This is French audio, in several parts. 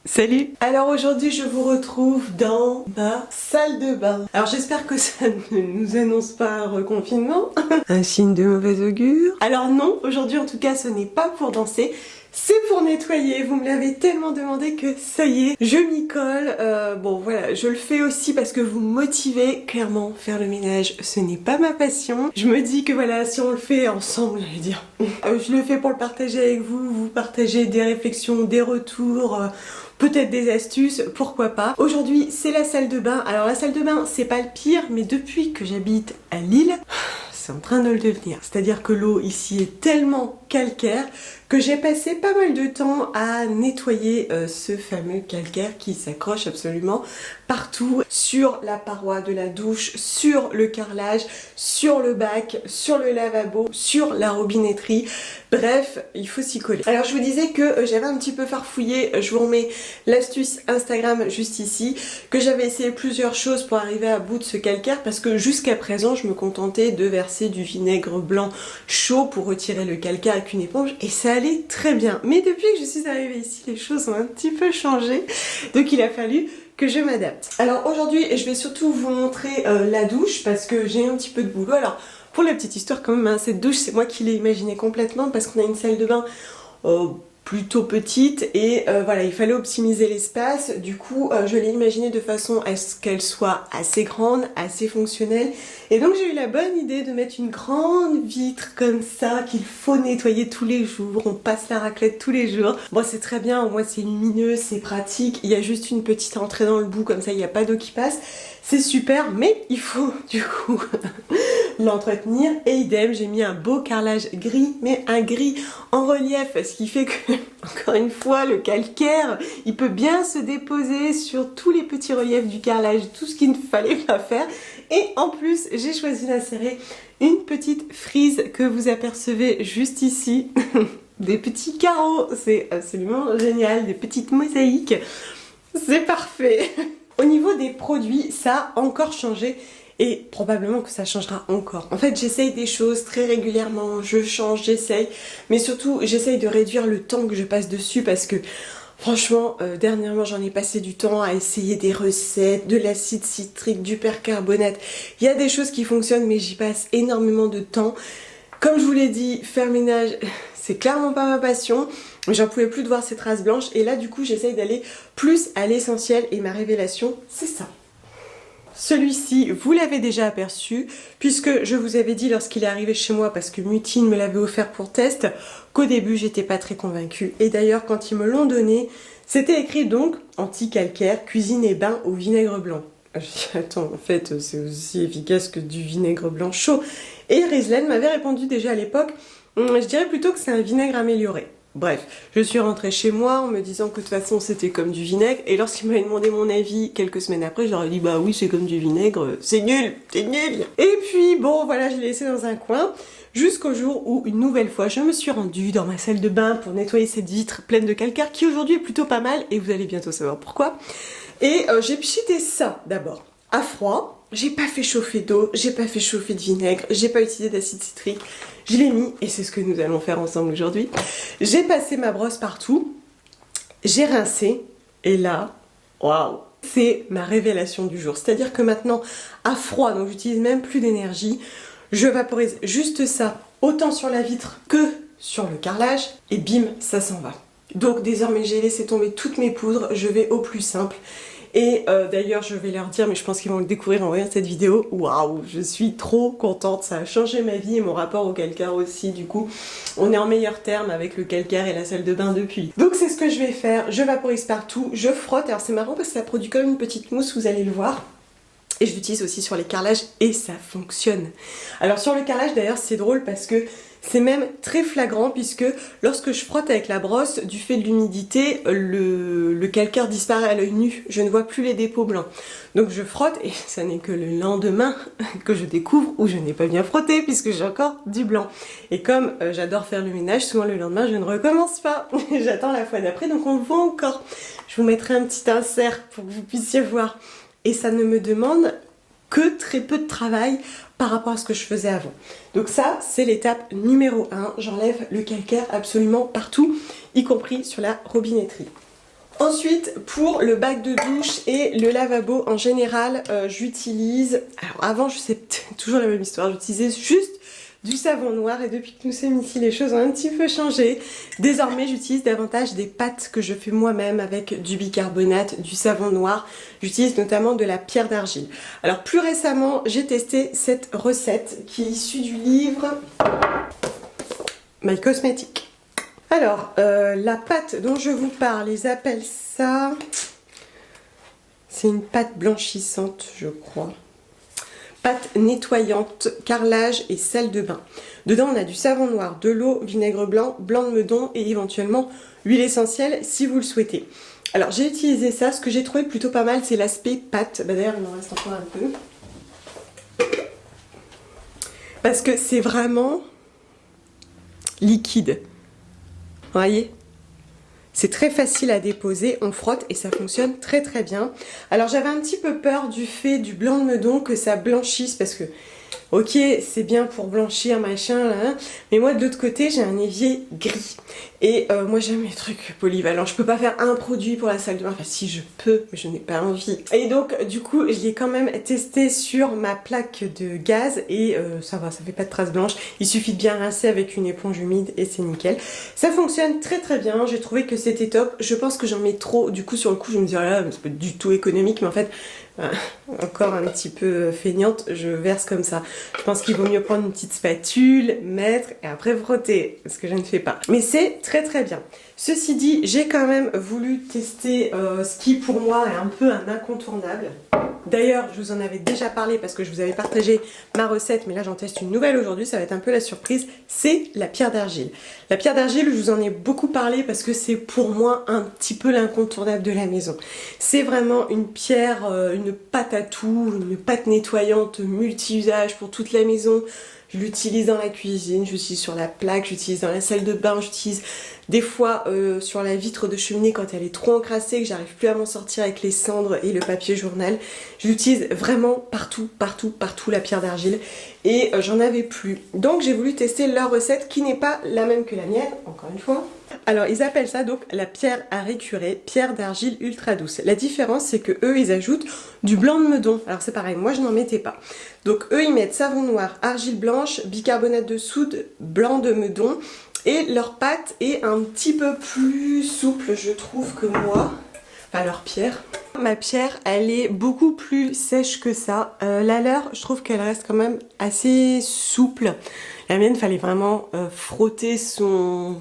Salut! Alors aujourd'hui je vous retrouve dans ma salle de bain. Alors j'espère que ça ne nous annonce pas un reconfinement. Un signe de mauvais augure. Alors non, aujourd'hui en tout cas ce n'est pas pour danser. C'est pour nettoyer, vous me l'avez tellement demandé que ça y est, je m'y colle. Bon voilà, je le fais aussi parce que vous me motivez. Clairement, faire le ménage, ce n'est pas ma passion. Je me dis que voilà, si on le fait ensemble, j'allais dire, je le fais pour le partager avec vous, vous partagez des réflexions, des retours, peut-être des astuces, pourquoi pas. Aujourd'hui, c'est la salle de bain. Alors la salle de bain, c'est pas le pire, mais depuis que j'habite à Lille, c'est en train de le devenir. C'est-à-dire que l'eau ici est tellement calcaire que j'ai passé pas mal de temps à nettoyer ce fameux calcaire qui s'accroche absolument partout, sur la paroi de la douche, sur le carrelage, sur le bac, sur le lavabo, sur la robinetterie. Bref, il faut s'y coller. Alors je vous disais que j'avais un petit peu farfouillé, je vous remets l'astuce Instagram juste ici, que j'avais essayé plusieurs choses pour arriver à bout de ce calcaire parce que jusqu'à présent je me contentais de verser du vinaigre blanc chaud pour retirer le calcaire avec une éponge et ça allait très bien. Mais depuis que je suis arrivée ici, les choses ont un petit peu changé, donc il a fallu que je m'adapte. Alors aujourd'hui, je vais surtout vous montrer la douche parce que j'ai un petit peu de boulot. Alors pour la petite histoire quand même, hein, cette douche c'est moi qui l'ai imaginée complètement parce qu'on a une salle de bain plutôt petite et voilà, il fallait optimiser l'espace. Du coup je l'ai imaginée de façon à ce qu'elle soit assez grande, assez fonctionnelle, et donc j'ai eu la bonne idée de mettre une grande vitre comme ça qu'il faut nettoyer tous les jours. On passe la raclette tous les jours. Bon, c'est très bien, au moins c'est lumineux, c'est pratique, il y a juste une petite entrée dans le bout comme ça, il n'y a pas d'eau qui passe, c'est super, mais il faut du coup l'entretenir. Et idem, j'ai mis un beau carrelage gris, mais un gris en relief, ce qui fait que, encore une fois, le calcaire, il peut bien se déposer sur tous les petits reliefs du carrelage, tout ce qu'il ne fallait pas faire. Et en plus, j'ai choisi d'insérer une petite frise que vous apercevez juste ici. Des petits carreaux, c'est absolument génial, des petites mosaïques, c'est parfait. Au niveau des produits, ça a encore changé. Et probablement que ça changera encore. En fait, j'essaye des choses très régulièrement, je change, j'essaye, mais surtout j'essaye de réduire le temps que je passe dessus parce que franchement, dernièrement j'en ai passé du temps à essayer des recettes, de l'acide citrique, du percarbonate. Il y a des choses qui fonctionnent mais j'y passe énormément de temps. Comme je vous l'ai dit, faire le ménage, c'est clairement pas ma passion. J'en pouvais plus de voir ces traces blanches et là du coup j'essaye d'aller plus à l'essentiel et ma révélation, c'est ça. Celui-ci, vous l'avez déjà aperçu, puisque je vous avais dit lorsqu'il est arrivé chez moi, parce que Mutine me l'avait offert pour test, qu'au début j'étais pas très convaincue. Et d'ailleurs quand ils me l'ont donné, c'était écrit donc anti-calcaire, cuisine et bain au vinaigre blanc. Je dis attends, en fait c'est aussi efficace que du vinaigre blanc chaud. Et Rislaine m'avait répondu déjà à l'époque, je dirais plutôt que c'est un vinaigre amélioré. Bref, je suis rentrée chez moi en me disant que de toute façon c'était comme du vinaigre, et lorsqu'il m'avait demandé mon avis quelques semaines après, je leur ai dit bah oui c'est comme du vinaigre, c'est nul, c'est nul. Et puis bon voilà, je l'ai laissé dans un coin jusqu'au jour où une nouvelle fois je me suis rendue dans ma salle de bain pour nettoyer cette vitre pleine de calcaire qui aujourd'hui est plutôt pas mal et vous allez bientôt savoir pourquoi. Et j'ai pchité ça d'abord à froid. J'ai pas fait chauffer d'eau, j'ai pas fait chauffer de vinaigre, j'ai pas utilisé d'acide citrique, je l'ai mis et c'est ce que nous allons faire ensemble aujourd'hui. J'ai passé ma brosse partout, j'ai rincé et là, waouh, c'est ma révélation du jour. C'est-à-dire que maintenant, à froid, donc j'utilise même plus d'énergie, je vaporise juste ça, autant sur la vitre que sur le carrelage et bim, ça s'en va. Donc désormais j'ai laissé tomber toutes mes poudres, je vais au plus simple. Et d'ailleurs je vais leur dire, mais je pense qu'ils vont le découvrir en voyant cette vidéo, waouh, je suis trop contente, ça a changé ma vie et mon rapport au calcaire aussi. Du coup on est en meilleur terme avec le calcaire et la salle de bain depuis. Donc c'est ce que je vais faire, je vaporise partout, je frotte. Alors c'est marrant parce que ça produit comme une petite mousse, vous allez le voir. Et je l'utilise aussi sur les carrelages et ça fonctionne. Alors sur le carrelage d'ailleurs c'est drôle parce que c'est même très flagrant puisque lorsque je frotte avec la brosse, du fait de l'humidité, le calcaire disparaît à l'œil nu. Je ne vois plus les dépôts blancs. Donc je frotte et ça n'est que le lendemain que je découvre où je n'ai pas bien frotté puisque j'ai encore du blanc. Et comme j'adore faire le ménage, souvent le lendemain je ne recommence pas. J'attends la fois d'après, donc on le voit encore. Je vous mettrai un petit insert pour que vous puissiez voir. Et ça ne me demande que très peu de travail par rapport à ce que je faisais avant. Donc ça, c'est l'étape numéro 1. J'enlève le calcaire absolument partout, y compris sur la robinetterie. Ensuite, pour le bac de douche et le lavabo en général, j'utilise... Alors avant, je sais toujours la même histoire, j'utilisais juste du savon noir et depuis que nous sommes ici, les choses ont un petit peu changé. Désormais, j'utilise davantage des pâtes que je fais moi-même avec du bicarbonate, du savon noir. J'utilise notamment de la pierre d'argile. Alors plus récemment, j'ai testé cette recette qui est issue du livre My Cosmetics. Alors, la pâte dont je vous parle, ils appellent ça... C'est une pâte blanchissante, je crois. Pâte nettoyante, carrelage et sel de bain. Dedans, on a du savon noir, de l'eau, vinaigre blanc, blanc de meudon et éventuellement huile essentielle si vous le souhaitez. Alors, j'ai utilisé ça. Ce que j'ai trouvé plutôt pas mal, c'est l'aspect pâte. Bah, d'ailleurs, il m'en reste encore un peu. Parce que c'est vraiment liquide. Vous voyez ? C'est très facile à déposer, on frotte et ça fonctionne très très bien. Alors j'avais un petit peu peur du fait du blanc de meudon que ça blanchisse parce que ok, c'est bien pour blanchir machin là, mais moi de l'autre côté j'ai un évier gris et moi j'aime les trucs polyvalents. Je peux pas faire un produit pour la salle de bain, enfin si je peux mais je n'ai pas envie. Et donc du coup je l'ai quand même testé sur ma plaque de gaz et ça va, ça fait pas de traces blanches. Il suffit de bien rincer avec une éponge humide et c'est nickel. Ça fonctionne très très bien, j'ai trouvé que c'était top. Je pense que j'en mets trop, du coup sur le coup je me dis oh là c'est pas du tout économique mais en fait encore un petit peu feignante, je verse comme ça. Je pense qu'il vaut mieux prendre une petite spatule, mettre et après frotter, ce que je ne fais pas. Mais c'est très très bien. Ceci dit, j'ai quand même voulu tester ce qui pour moi est un peu un incontournable. D'ailleurs, je vous en avais déjà parlé parce que je vous avais partagé ma recette, mais là j'en teste une nouvelle aujourd'hui, ça va être un peu la surprise, c'est la pierre d'argile. La pierre d'argile, je vous en ai beaucoup parlé parce que c'est pour moi un petit peu l'incontournable de la maison. C'est vraiment une pierre, une pâte à tout, une pâte nettoyante multi-usage pour toute la maison. Je l'utilise dans la cuisine, j'utilise sur la plaque, j'utilise dans la salle de bain, j'utilise des fois sur la vitre de cheminée quand elle est trop encrassée, que j'arrive plus à m'en sortir avec les cendres et le papier journal. Je l'utilise vraiment partout, partout, partout la pierre d'argile et j'en avais plus. Donc j'ai voulu tester leur recette qui n'est pas la même que la mienne, encore une fois. Alors ils appellent ça donc la pierre à récurer, pierre d'argile ultra douce. La différence c'est que eux ils ajoutent du blanc de meudon. Alors c'est pareil, moi je n'en mettais pas. Donc eux ils mettent savon noir, argile blanche, bicarbonate de soude, blanc de meudon. Et leur pâte est un petit peu plus souple je trouve que moi. Enfin leur pierre. Ma pierre elle est beaucoup plus sèche que ça. La leur je trouve qu'elle reste quand même assez souple. La mienne fallait vraiment frotter son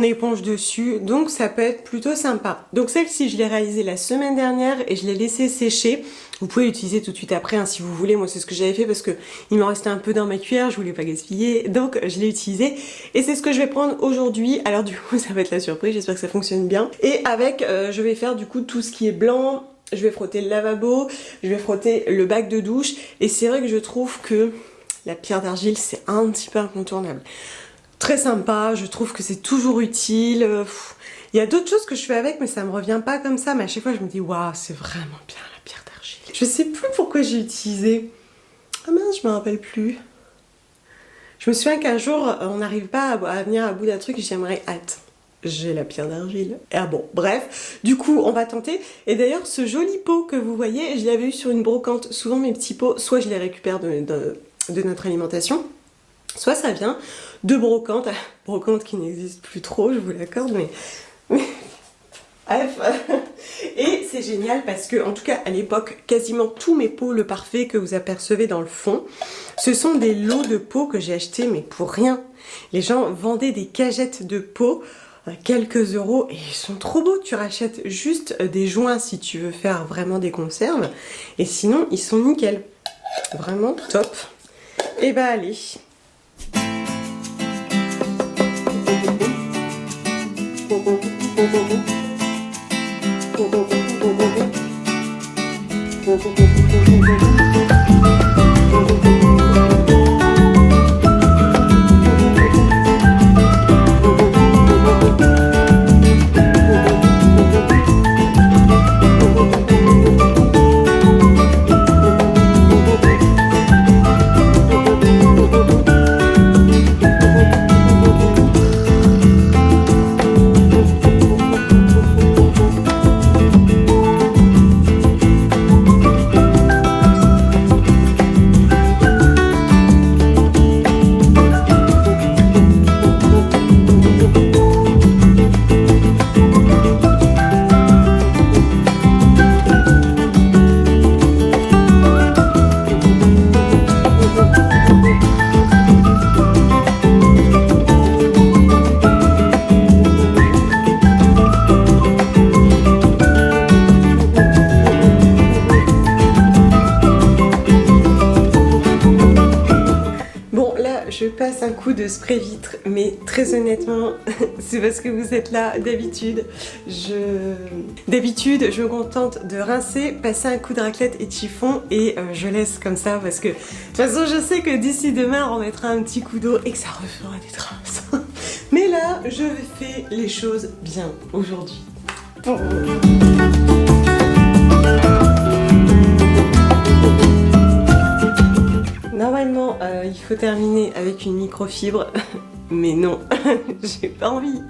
éponge dessus, donc ça peut être plutôt sympa. Donc celle-ci je l'ai réalisée la semaine dernière et je l'ai laissée sécher. Vous pouvez l'utiliser tout de suite après hein, si vous voulez. Moi c'est ce que j'avais fait parce que il m'en restait un peu dans ma cuillère, je voulais pas gaspiller, donc je l'ai utilisée et c'est ce que je vais prendre aujourd'hui. Alors du coup ça va être la surprise, j'espère que ça fonctionne bien. Et avec je vais faire du coup tout ce qui est blanc, je vais frotter le lavabo, je vais frotter le bac de douche et c'est vrai que je trouve que la pierre d'argile c'est un petit peu incontournable. Très sympa, je trouve que c'est toujours utile. Il y a d'autres choses que je fais avec mais ça me revient pas comme ça, mais à chaque fois je me dis waouh c'est vraiment bien la pierre d'argile. Je sais plus pourquoi j'ai utilisé. Ah mince, je me rappelle plus. Je me souviens qu'un jour on n'arrive pas à venir à bout d'un truc et j'aimerais attends, j'ai la pierre d'argile. Ah bon, bref, du coup on va tenter. Et d'ailleurs ce joli pot que vous voyez, je l'avais eu sur une brocante. Souvent mes petits pots, soit je les récupère de notre alimentation, soit ça vient de brocante, brocante qui n'existe plus trop, je vous l'accorde, mais bref. Et c'est génial parce que, en tout cas à l'époque, quasiment tous mes pots Le Parfait que vous apercevez dans le fond, ce sont des lots de pots que j'ai achetés mais pour rien. Les gens vendaient des cagettes de pots quelques euros et ils sont trop beaux. Tu rachètes juste des joints si tu veux faire vraiment des conserves et sinon ils sont nickel. Vraiment top. Et bah allez. passe un coup de spray vitre, mais très honnêtement, c'est parce que vous êtes là. D'habitude, je me contente de rincer, passer un coup de raclette et de chiffon et je laisse comme ça parce que de toute façon, je sais que d'ici demain, on remettra un petit coup d'eau et que ça refera des traces. Mais là, je fais les choses bien aujourd'hui. Pour vous. Normalement, il faut terminer avec une microfibre, mais non, j'ai pas envie.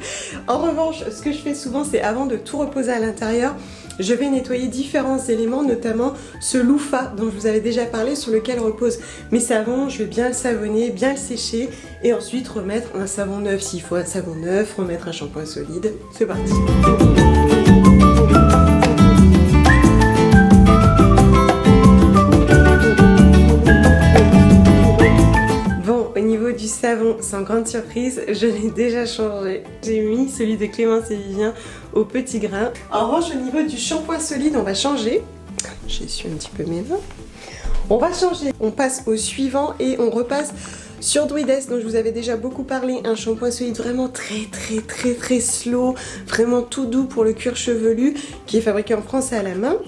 En revanche, ce que je fais souvent, c'est avant de tout reposer à l'intérieur, je vais nettoyer différents éléments, notamment ce loofah dont je vous avais déjà parlé, sur lequel repose mes savons. Je vais bien le savonner, bien le sécher, et ensuite remettre un savon neuf s'il faut un savon neuf, remettre un shampoing solide. C'est parti. Du savon, sans grande surprise, je l'ai déjà changé. J'ai mis celui de Clémence et Vivien au petit grain. En revanche, au niveau du shampoing solide, on va changer. J'essuie un petit peu mes mains. On va changer. On passe au suivant et on repasse sur Druides, dont je vous avais déjà beaucoup parlé. Un shampoing solide vraiment très slow, vraiment tout doux pour le cuir chevelu, qui est fabriqué en France et à la main.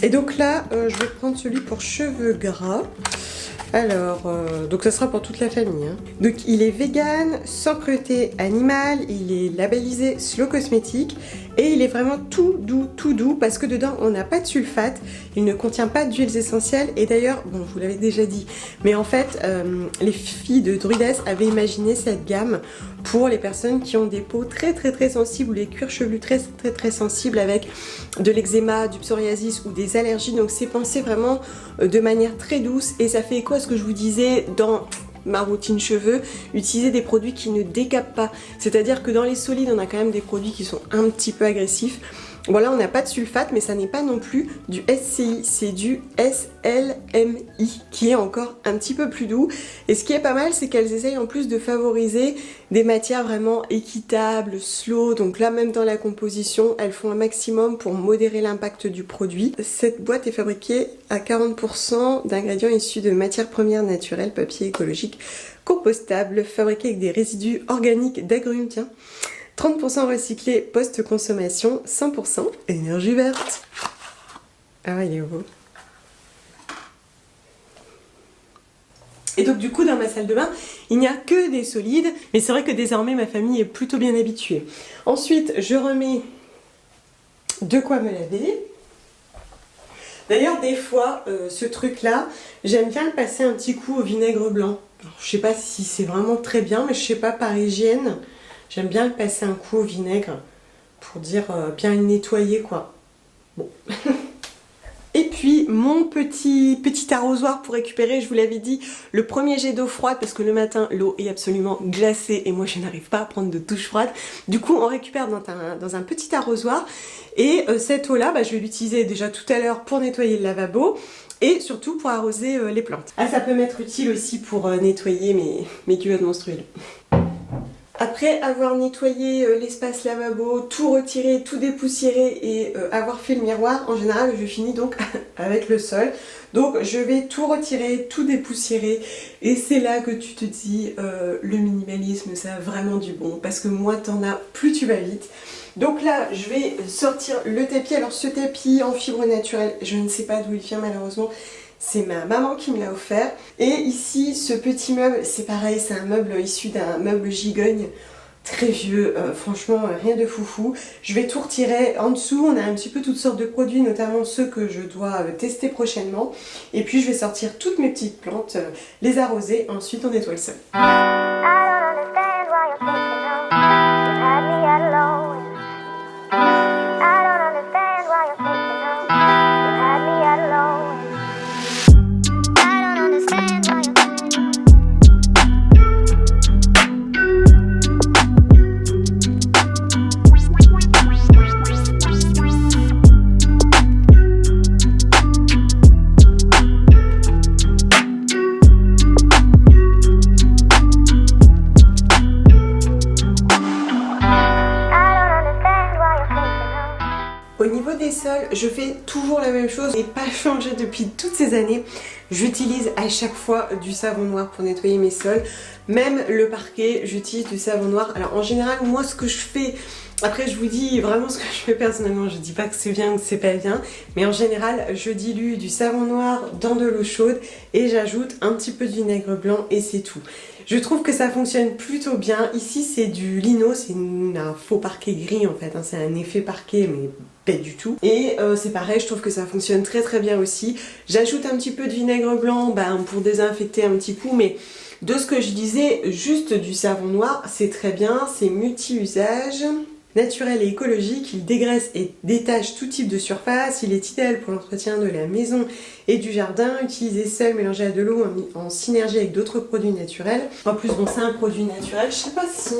Et donc là, je vais prendre celui pour cheveux gras. Alors, donc ça sera pour toute la famille. Hein. Donc il est vegan, sans cruauté animale, il est labellisé Slow Cosmétique et il est vraiment tout doux parce que dedans on n'a pas de sulfate, il ne contient pas d'huiles essentielles et d'ailleurs, bon je vous l'avais déjà dit, mais en fait les filles de Druides avaient imaginé cette gamme pour les personnes qui ont des peaux très sensibles ou les cuirs chevelus très sensibles avec de l'eczéma, du psoriasis ou des allergies. Donc c'est pensé vraiment de manière très douce et ça fait écho à ce que je vous disais dans ma routine cheveux, utiliser des produits qui ne décapent pas. C'est-à-dire que dans les solides, on a quand même des produits qui sont un petit peu agressifs. Voilà, on n'a pas de sulfate, mais ça n'est pas non plus du SCI, c'est du SLMI, qui est encore un petit peu plus doux. Et ce qui est pas mal, c'est qu'elles essayent en plus de favoriser des matières vraiment équitables, slow. Donc là, même dans la composition, elles font un maximum pour modérer l'impact du produit. Cette boîte est fabriquée à 40% d'ingrédients issus de matières premières naturelles, papier écologique, compostable, fabriqué avec des résidus organiques d'agrumes, tiens. 30% recyclé post-consommation, 100% énergie verte. Ah, il est beau. Et donc du coup, dans ma salle de bain, il n'y a que des solides, mais c'est vrai que désormais, ma famille est plutôt bien habituée. Ensuite, je remets de quoi me laver. D'ailleurs, des fois, ce truc-là, j'aime bien le passer un petit coup au vinaigre blanc. Alors, je sais pas si c'est vraiment très bien, mais je sais pas, par hygiène, j'aime bien le passer un coup au vinaigre pour dire bien le nettoyer, quoi. Bon. Et puis mon petit arrosoir pour récupérer, je vous l'avais dit, le premier jet d'eau froide parce que le matin l'eau est absolument glacée et moi je n'arrive pas à prendre de douche froide. Du coup on récupère dans un petit arrosoir et cette eau là je vais l'utiliser déjà tout à l'heure pour nettoyer le lavabo et surtout pour arroser les plantes. Ah, ça peut m'être utile aussi pour nettoyer mes culottes menstruelles. Après avoir nettoyé l'espace lavabo, tout retiré, tout dépoussiéré et avoir fait le miroir, en général je finis donc avec le sol. Donc je vais tout retirer, tout dépoussiérer et c'est là que tu te dis le minimalisme ça a vraiment du bon parce que moins t'en as, plus tu vas vite. Donc là je vais sortir le tapis. Alors ce tapis en fibre naturelle, je ne sais pas d'où il vient malheureusement. C'est ma maman qui me l'a offert. Et ici, ce petit meuble, c'est pareil, c'est un meuble issu d'un meuble gigogne, très vieux, franchement rien de foufou. Je vais tout retirer. En dessous, on a un petit peu toutes sortes de produits, notamment ceux que je dois tester prochainement. Et puis je vais sortir toutes mes petites plantes, les arroser, ensuite on nettoie le sol. Au niveau des sols, je fais toujours la même chose et pas changé depuis toutes ces années. J'utilise à chaque fois du savon noir pour nettoyer mes sols. Même le parquet, j'utilise du savon noir. Alors en général, moi ce que je fais, après je vous dis vraiment ce que je fais personnellement, je dis pas que c'est bien ou que c'est pas bien, mais en général je dilue du savon noir dans de l'eau chaude et j'ajoute un petit peu de vinaigre blanc et c'est tout. Je trouve que ça fonctionne plutôt bien. Ici c'est du lino, c'est un faux parquet gris en fait, hein. C'est un effet parquet mais pas du tout. Et c'est pareil, je trouve que ça fonctionne très très bien aussi. J'ajoute un petit peu de vinaigre blanc pour désinfecter un petit coup, mais de ce que je disais, juste du savon noir, c'est très bien, c'est multi-usage. Naturel et écologique, il dégraisse et détache tout type de surface, il est idéal pour l'entretien de la maison et du jardin, utilisé seul, mélangé à de l'eau en synergie avec d'autres produits naturels. En plus, bon, c'est un produit naturel, je sais pas si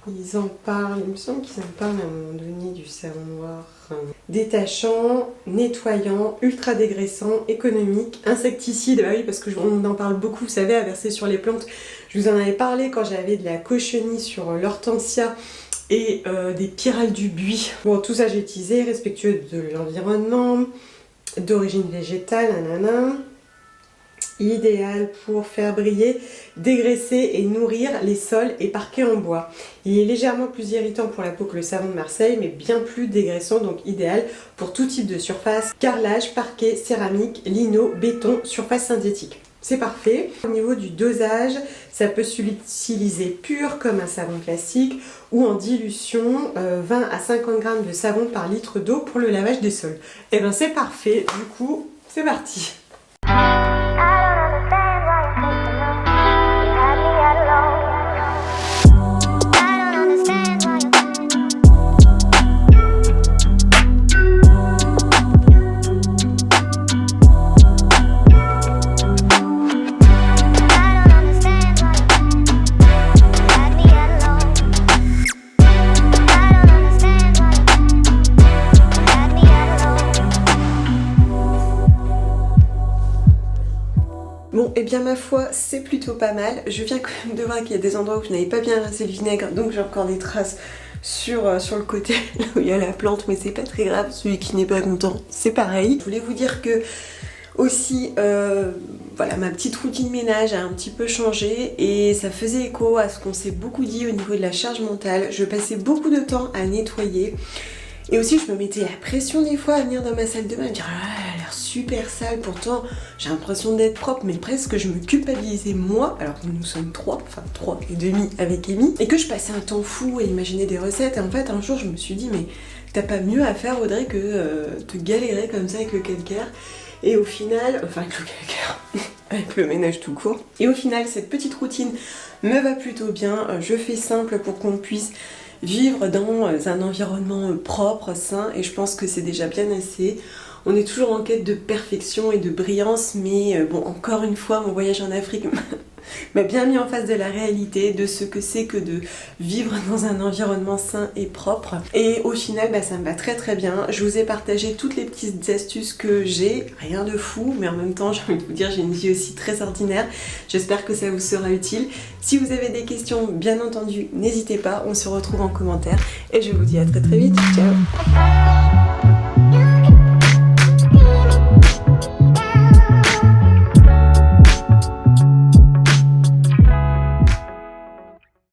ils en parlent, il me semble qu'ils en parlent à un moment donné du savon noir. Détachant, nettoyant, ultra dégraissant, économique, insecticide, bah oui parce que on en parle beaucoup, vous savez, à verser sur les plantes. Je vous en avais parlé quand j'avais de la cochenille sur l'hortensia et des pyrales du buis. Bon, tout ça j'ai utilisé, respectueux de l'environnement, d'origine végétale, nanana. Idéal pour faire briller, dégraisser et nourrir les sols et parquets en bois. Il est légèrement plus irritant pour la peau que le savon de Marseille, mais bien plus dégraissant, donc idéal pour tout type de surface, carrelage, parquet, céramique, lino, béton, surface synthétique. C'est parfait. Au niveau du dosage, ça peut s'utiliser pur comme un savon classique ou en dilution, 20 à 50 grammes de savon par litre d'eau pour le lavage des sols. Et ben c'est parfait, du coup c'est parti. Bon, et bien ma foi, c'est plutôt pas mal. Je viens quand même de voir qu'il y a des endroits où je n'avais pas bien rincé le vinaigre, donc j'ai encore des traces sur le côté là où il y a la plante, mais c'est pas très grave, celui qui n'est pas content, c'est pareil. Je voulais vous dire que aussi, voilà, ma petite routine ménage a un petit peu changé et ça faisait écho à ce qu'on s'est beaucoup dit au niveau de la charge mentale. Je passais beaucoup de temps à nettoyer. Et aussi je me mettais la pression des fois à venir dans ma salle de bain et me dire ah, elle a l'air super sale, pourtant j'ai l'impression d'être propre, mais presque je me culpabilisais moi, alors que nous sommes 3 et demi avec Amy, et que je passais un temps fou à imaginer des recettes. Et en fait un jour je me suis dit mais t'as pas mieux à faire Audrey que te galérer comme ça avec le calcaire. Et au final, enfin avec le calcaire, avec le ménage tout court. Et au final cette petite routine me va plutôt bien, je fais simple pour qu'on puisse vivre dans un environnement propre, sain, et je pense que c'est déjà bien assez. On est toujours en quête de perfection et de brillance, mais bon, encore une fois, mon voyage en Afrique m'a bien mis en face de la réalité, de ce que c'est que de vivre dans un environnement sain et propre. Et au final, ça me va très très bien. Je vous ai partagé toutes les petites astuces que j'ai, rien de fou, mais en même temps, j'ai envie de vous dire, j'ai une vie aussi très ordinaire. J'espère que ça vous sera utile. Si vous avez des questions, bien entendu, n'hésitez pas, on se retrouve en commentaire et je vous dis à très très vite. Ciao!